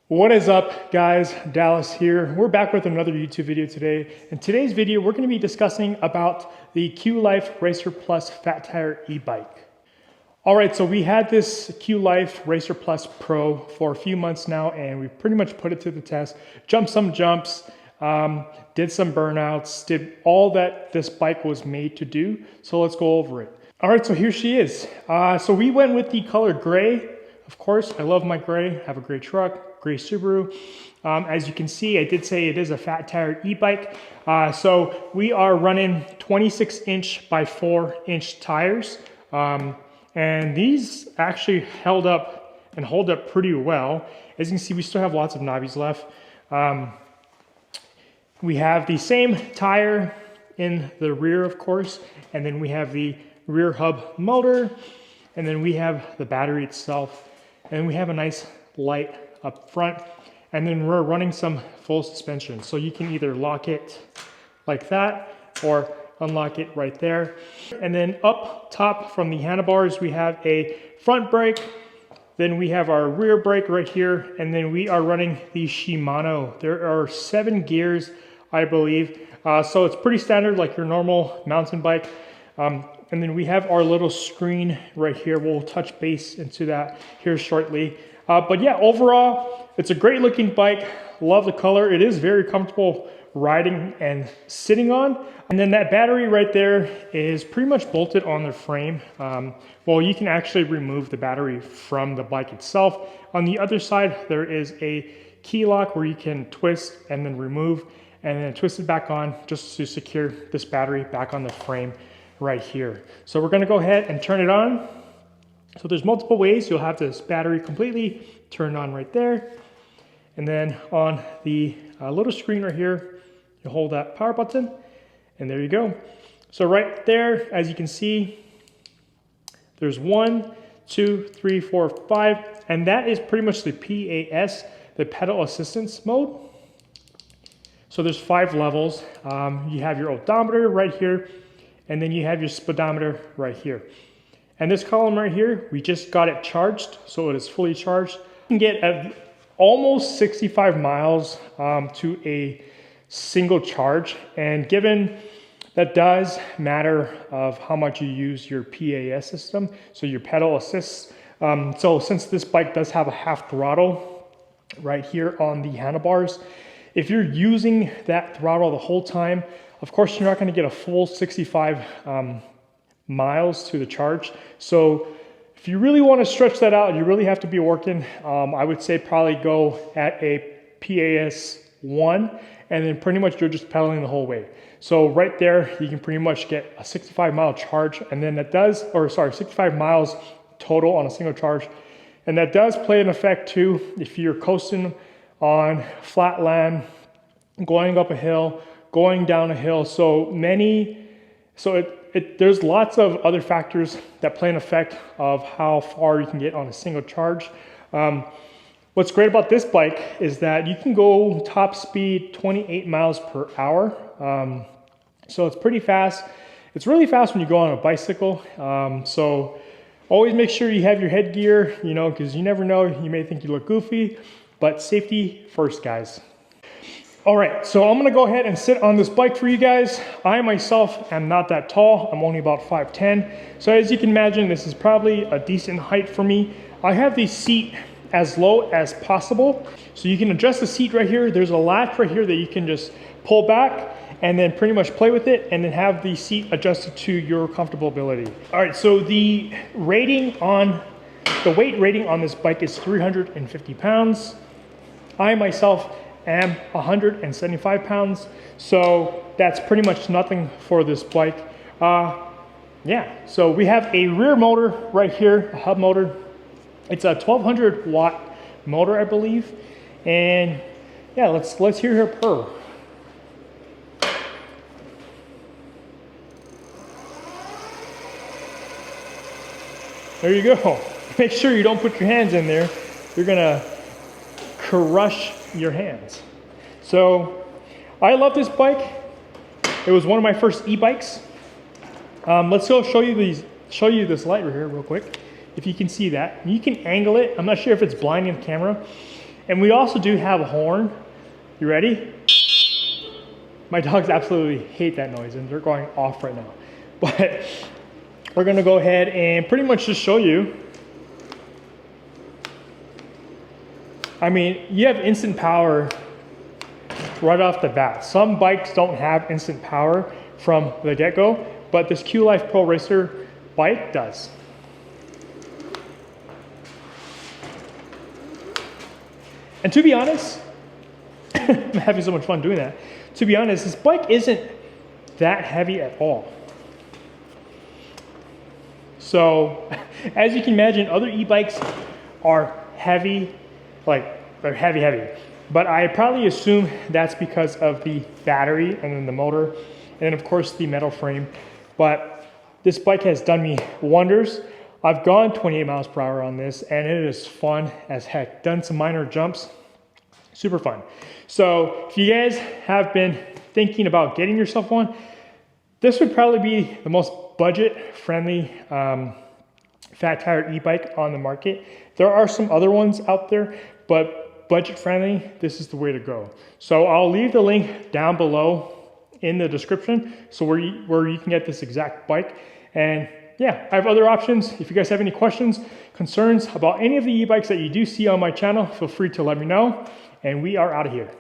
What is up, guys? Dallas here. We're back with another YouTube video today. In today's video, we're going to be discussing about the Qlife Racer Plus Fat Tire e-bike. All right, so we had this Qlife Racer Plus Pro for a few months now, and we pretty much put it to the test. Jumped some jumps, did some burnouts, did all that this bike was made to do. So let's go over it. All right, so here she is. So we went with the color gray. Of course, I love my gray. I have a gray truck, gray Subaru. As you can see, I did say it is a fat tire e-bike. So we are running 26-inch by 4-inch tires. And these actually held up and hold up pretty well. As you can see, we still have lots of knobbies left. We have the same tire in the rear, of course, and then we have the rear hub motor, and then we have the battery itself. And we have a nice light up front, and then we're running some full suspension. So you can either lock it like that or unlock it right there. And then up top from the handlebars, we have a front brake. Then we have our rear brake right here. And then we are running the Shimano. There are 7 gears, I believe. So it's pretty standard like your normal mountain bike. And then we have our little screen right here. We'll touch base into that here shortly. But yeah, overall, it's a great looking bike. Love the color. It is very comfortable riding and sitting on. And then that battery right there is pretty much bolted on the frame. Well, you can actually remove the battery from the bike itself. On the other side, there is a key lock where you can twist and then remove and then twist it back on just to secure this battery back on the frame right here. So we're going to go ahead and turn it on. So there's multiple ways. You'll have this battery completely turned on right there. And then on the little screen right here, you hold that power button and there you go. So right there, as you can see, there's 1, 2, 3, 4, 5, and that is pretty much the PAS, the pedal assistance mode. So there's 5 levels. You have your odometer right here, and then you have your speedometer right here. And this column right here, we just got it charged, so it is fully charged. You can get almost 65 miles to a single charge. And given that does matter of how much you use your PAS system, so your pedal assist. So since this bike does have a half throttle right here on the handlebars, if you're using that throttle the whole time, of course, you're not going to get a full 65 miles to the charge. So if you really want to stretch that out, you really have to be working. I would say probably go at a PAS 1, and then pretty much you're just pedaling the whole way. So right there, you can pretty much get a 65-mile charge, and then that does, 65 miles total on a single charge. And that does play an effect too if you're coasting on flat land, going up a hill, going down a hill. There's lots of other factors that play an effect of how far you can get on a single charge. What's great about this bike is that you can go top speed 28 miles per hour. So it's pretty fast. It's really fast when you go on a bicycle. So always make sure you have your headgear, because you never know, you may think you look goofy, but safety first, guys. All right, so I'm gonna go ahead and sit on this bike for you guys. I myself am not that tall. I'm only about 5'10". So as you can imagine, this is probably a decent height for me. I have the seat as low as possible. So you can adjust the seat right here. There's a latch right here that you can just pull back and then pretty much play with it and then have the seat adjusted to your comfortability. All right, so the weight rating on this bike is 350 pounds. I myself am 175 pounds, so that's pretty much nothing for this bike. Yeah, so we have a rear motor right here, a hub motor. It's a 1200 watt motor, I believe. And yeah, let's hear her purr. There you go. Make sure you don't put your hands in there. You're gonna crush your hands. So I love this bike. It was one of my first e-bikes. Let's go show you this light right here real quick. If you can see that, you can angle it. I'm not sure if it's blinding the camera. And we also do have a horn. You ready? My dogs absolutely hate that noise and they're going off right now. But we're gonna go ahead and pretty much just show you. I mean, you have instant power right off the bat. Some bikes don't have instant power from the get-go, but this Qlife Pro Racer bike does. And to be honest, I'm having so much fun doing that. To be honest, this bike isn't that heavy at all. So, as you can imagine, other e-bikes are heavy, like they're heavy. But I probably assume that's because of the battery and then the motor, and then of course the metal frame. But this bike has done me wonders. I've gone 28 miles per hour on this and it is fun as heck. Done some minor jumps, super fun. So if you guys have been thinking about getting yourself one, this would probably be the most budget-friendly fat tire e-bike on the market. There are some other ones out there, but budget-friendly, this is the way to go. So I'll leave the link down below in the description, so where you can get this exact bike. And yeah, I have other options. If you guys have any questions, concerns about any of the e-bikes that you do see on my channel, feel free to let me know. And we are out of here.